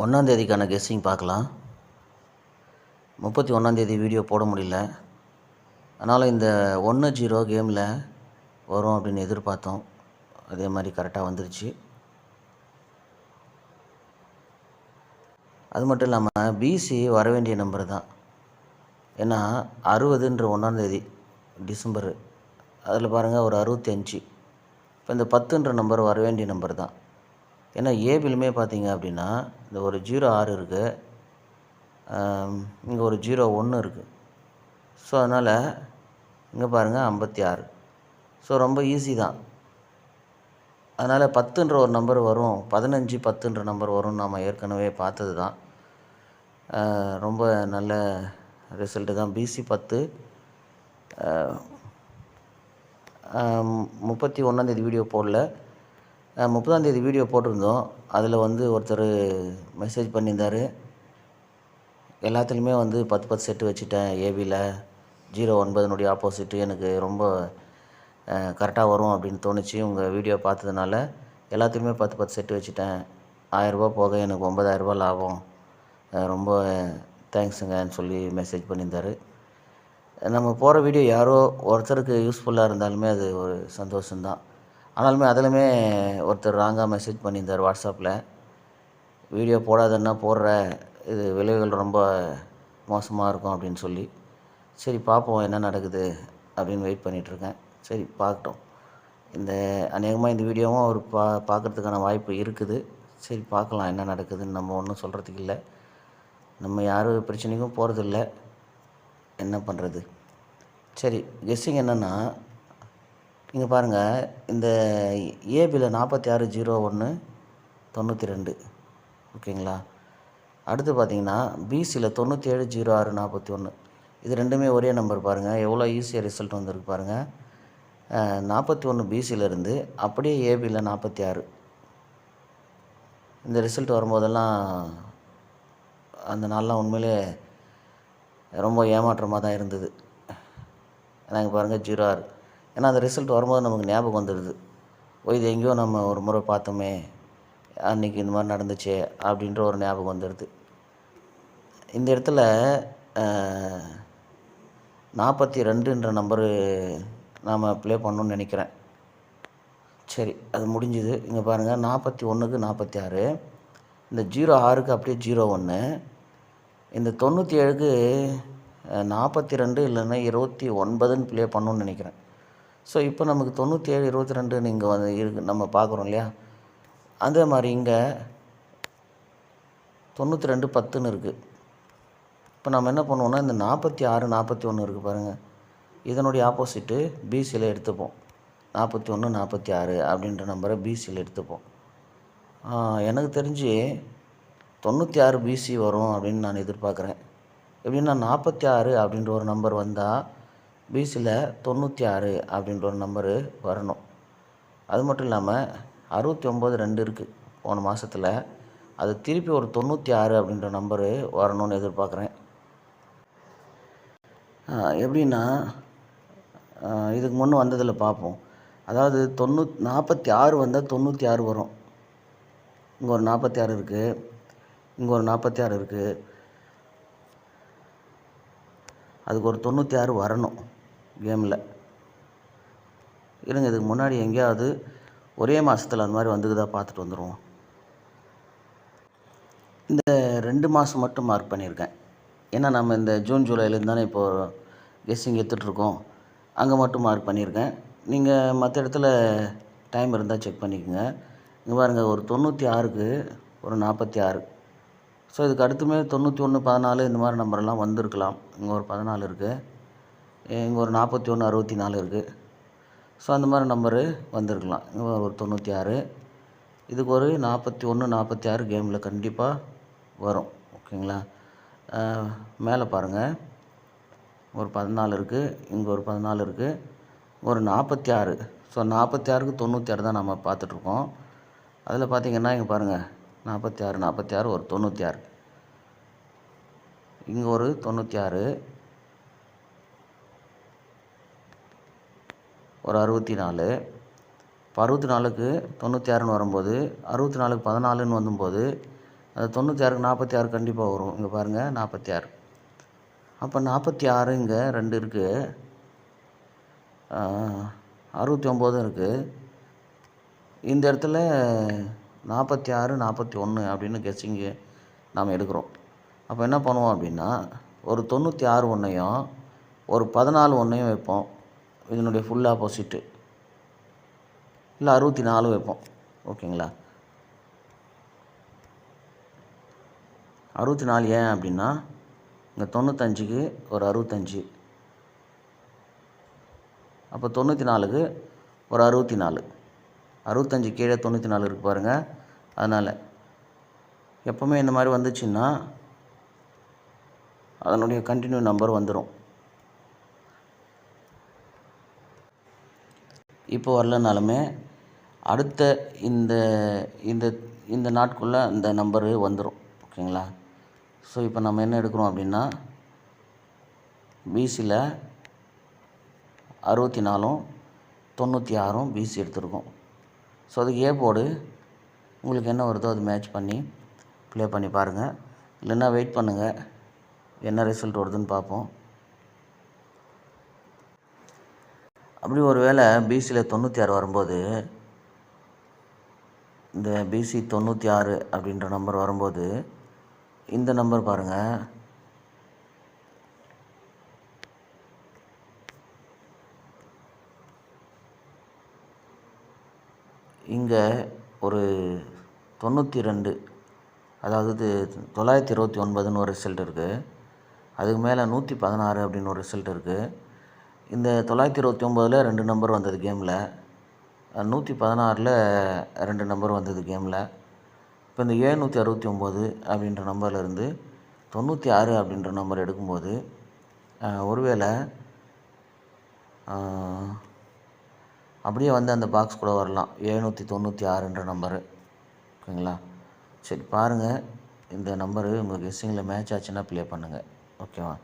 ஒன்றாந்தேதிக்கான guessing பார்க்கலாம். 31ஆந்தேதி video போட முடியல. அதனால் இந்த 1-0 கேமில் வரும் அப்படின்னு எதிர்பார்த்தோம். அதே மாதிரி கரெக்டாக வந்துருச்சு. அது மட்டும் இல்லாமல் பிசி வர வேண்டிய நம்பர் தான். ஏன்னா 60ன்ற 1ஆந்தேதி டிசம்பர், அதில் பாருங்கள் ஒரு 65. இப்போ இந்த 10ன்ற நம்பர் வர வேண்டிய நம்பர் தான். ஏன்னா ஏபிலுமே பார்த்தீங்க அப்படின்னா இந்த ஒரு 06 இருக்குது, இங்கே ஒரு 01 இருக்குது. ஸோ அதனால் இங்கே பாருங்கள் 56. ஸோ ரொம்ப ஈஸி தான். அதனால் 10ன்ற ஒரு நம்பர் வரும், 15 10ன்ற நம்பர் வரும்னு நாம் ஏற்கனவே பார்த்தது தான். ரொம்ப நல்ல ரிசல்ட்டு தான். பிசி 10 31ஆந்தேதி வீடியோ போடல, 30ஆந்தேதி வீடியோ போட்டிருந்தோம். அதில் ஒருத்தர் மெசேஜ் பண்ணியிருந்தார், எல்லாத்துலேயுமே 10 செட்டு வச்சுட்டேன், ஏபியில் 09 ஆப்போசிட்டு எனக்கு ரொம்ப கரெக்டாக வரும் அப்படின்னு தோணுச்சு. உங்கள் வீடியோ பார்த்ததுனால எல்லாத்துலேயுமே 10 செட்டு வச்சுட்டேன், 1000ரூபா போக எனக்கு 9000ரூபா லாபம், ரொம்ப தேங்க்ஸுங்கன்னு சொல்லி மெசேஜ் பண்ணியிருந்தார். நம்ம போகிற வீடியோ யாரோ ஒருத்தருக்கு யூஸ்ஃபுல்லாக இருந்தாலுமே அது ஒரு சந்தோஷம்தான். ஆனாலுமே அதிலுமே ஒருத்தர் ராங்காக மெசேஜ் பண்ணியிருந்தார் வாட்ஸ்அப்பில், வீடியோ போடாதன்னா போடுற, இது விளைவுகள் ரொம்ப மோசமாக இருக்கும் அப்படின்னு சொல்லி. சரி பார்ப்போம் என்ன நடக்குது அப்படின்னு வெயிட் பண்ணிகிட்ருக்கேன். சரி பார்க்கட்டும். அநேகமாக இந்த வீடியோவும் அவர் பார்க்குறதுக்கான வாய்ப்பு இருக்குது. சரி பார்க்கலாம் என்ன நடக்குதுன்னு. நம்ம ஒன்றும் சொல்கிறதுக்கு இல்லை, நம்ம யாரும் பிரச்சனைக்கும் போகிறதில்ல, என்ன பண்ணுறது. சரி, கெஸ்ஸிங் என்னென்னா இங்கே பாருங்கள், இந்த ஏபியில் 4601 92, ஓகேங்களா. அடுத்து பார்த்தீங்கன்னா பிசியில் 9706 41. இது ரெண்டுமே ஒரே நம்பர். பாருங்கள் எவ்வளோ ஈஸியாக ரிசல்ட் வந்திருக்கு பாருங்கள். 41 பிசியிலேருந்து அப்படியே ஏபியில் 46. இந்த ரிசல்ட் வரும்போதெல்லாம் அந்த நாளெலாம் உண்மையிலே ரொம்ப ஏமாற்றமாக தான் இருந்தது. நாங்கள் பாருங்கள் 06. ஏன்னா அந்த ரிசல்ட் வரும்போது நமக்கு ஞாபகம் வந்துடுது, இது எங்கேயோ நம்ம ஒரு முறை பார்த்தோமே, அன்றைக்கி இந்த மாதிரி நடந்துச்சே அப்படின்ற ஒரு ஞாபகம் வந்துடுது. இந்த இடத்துல 42ன்ற நம்பரு நாம் ப்ளே பண்ணணுன்னு நினைக்கிறேன். சரி, அது முடிஞ்சுது. இங்கே பாருங்கள் 41க்கு 46, இந்த 06க்கு அப்படியே 01, இந்த 97க்கு 42 இல்லைன்னா 29ன்னு ப்ளே பண்ணணுன்னு நினைக்கிறேன். ஸோ இப்போ நமக்கு 97 22 இங்கே இருக்கு, நம்ம பார்க்குறோம் இல்லையா. அதே மாதிரி இங்கே 92 10ன்னு இருக்குது. இப்போ நம்ம என்ன பண்ணுவோம்னா இந்த 46 41 இருக்குது பாருங்கள், இதனுடைய ஆப்போசிட்டு பிசியில் எடுத்துப்போம். 41 46 அப்படின்ற நம்பரை பிசியில் எடுத்துப்போம். எனக்கு தெரிஞ்சு 96 பிசி வரும் அப்படின்னு நான் எதிர்பார்க்குறேன். எப்படின்னா 46 அப்படின்ற ஒரு நம்பர் வந்தால் பிசியில் 96 அப்படின்ற ஒரு நம்பரு வரணும். அது மட்டும் இல்லாமல் 69 2 இருக்குது போன மாதத்தில், அது திருப்பி ஒரு 96 அப்படின்ற நம்பரு வரணும்னு எதிர்பார்க்குறேன். எப்படின்னா இதுக்கு முன்னே வந்ததில் பார்ப்போம். அதாவது 46 வந்தால் 96 வரும். இங்கே ஒரு 46 இருக்குது, இங்கே ஒரு 46 இருக்குது, அதுக்கு ஒரு 96 வரணும் கேமில். இருங்க, இதுக்கு முன்னாடி எங்கேயாவது ஒரே மாதத்தில் அந்த மாதிரி வந்துக்குதா பார்த்துட்டு வந்துடுவோம். இந்த 2 மாதம் மட்டும் மார்க் பண்ணியிருக்கேன். ஏன்னா நம்ம இந்த ஜூன் ஜூலைலேருந்து தானே இப்போது கெஸ்ஸிங் எடுத்துகிட்ருக்கோம், அங்கே மட்டும் மார்க் பண்ணியிருக்கேன். நீங்கள் மற்ற இடத்துல டைம் இருந்தால் செக் பண்ணிக்கோங்க. இங்கே பாருங்கள், ஒரு 96க்கு ஒரு 46. ஸோ இதுக்கு அடுத்துமே 91 14 இந்த மாதிரி நம்பரெல்லாம் வந்திருக்கலாம். இங்கே ஒரு 14 இருக்குது, இங்கே ஒரு 41 64 இருக்குது. ஸோ அந்த மாதிரி நம்பரு வந்திருக்கலாம். இங்கே ஒரு 96, இதுக்கு ஒரு 41 46 கேமில் கண்டிப்பாக வரும், ஓகேங்களா. மேலே பாருங்கள், ஒரு 14 இருக்குது, இங்கே ஒரு 14 இருக்குது, ஒரு 46. ஸோ 46க்கு 96 தான் நம்ம பார்த்துட்ருக்கோம். அதில் பார்த்திங்கன்னா இங்கே பாருங்கள் 46 46 ஒரு 96, இங்கே ஒரு 96, ஒரு 64. இப்போ 64க்கு 96ன்னு வரும்போது 64க்கு 14ன்னு வரும்போது அது 96க்கு 46 கண்டிப்பாக வரும். இங்கே பாருங்கள் 46. அப்போ 46 இங்கே 2 இருக்குது, 69 இருக்குது. இந்த இடத்துல 46, 41 அப்படின்னு கெஸ்ஸிங்கு நாம் எடுக்கிறோம். அப்போ என்ன பண்ணுவோம் அப்படின்னா, ஒரு 96 ஒன்றையும் ஒரு 14 ஒன்றையும் வைப்போம். இதனுடைய ஃபுல் ஆப்போசிட்டு, இல்லை 64 வைப்போம். ஓகேங்களா? 64 ஏன் அப்படின்னா, இங்கே 95க்கு ஒரு 65, அப்போ 94க்கு ஒரு 64, 65 கீழே 94 இருக்குது பாருங்கள். அதனால் எப்போவுமே இந்த மாதிரி வந்துச்சுன்னா அதனுடைய கண்டினியூ நம்பர் வந்துடும். இப்போ வரலனாலுமே அடுத்த இந்த இந்த இந்த நாட்குள்ளே அந்த நம்பரு வந்துடும். ஓகேங்களா? ஸோ இப்போ நம்ம என்ன எடுக்கிறோம் அப்படின்னா, பிசியில் 64ம் 96ம் பிசி எடுத்துருக்கோம். ஸோ அதுக்கு ஏ போர்டு உங்களுக்கு என்ன வருதோ அது மேட்ச் பண்ணி ப்ளே பண்ணி பாருங்கள். இல்லைன்னா வெயிட் பண்ணுங்கள், என்ன ரிசல்ட் வருதுன்னு பார்ப்போம். அப்படி ஒரு வேளை பிசியில் 96 வரும்போது, இந்த பிசி 96 அப்படின்ற நம்பர் வரும்போது, இந்த நம்பர் பாருங்கள், இங்கே ஒரு 92, அதாவது 929ன்னு ஒரு ரிசல்ட் இருக்குது. அதுக்கு மேலே 116 அப்படின்னு ஒரு ரிசல்ட் இருக்குது. இந்த 929ல் 2 நம்பர் வந்தது கேமில், 116ல் 2 நம்பர் வந்தது கேமில். இப்போ இந்த 769 அப்படின்ற நம்பர்லேருந்து 96 அப்படின்ற நம்பர் எடுக்கும்போது ஒருவேளை அப்படியே வந்து அந்த பாக்ஸ் கூட வரலாம், 796ன்ற நம்பரு. ஓகேங்களா? சரி பாருங்கள், இந்த நம்பரு உங்கள் கெஸ்ஸிங்கில் மேட்ச் ஆச்சுன்னா ப்ளே பண்ணுங்கள். ஓகேவா?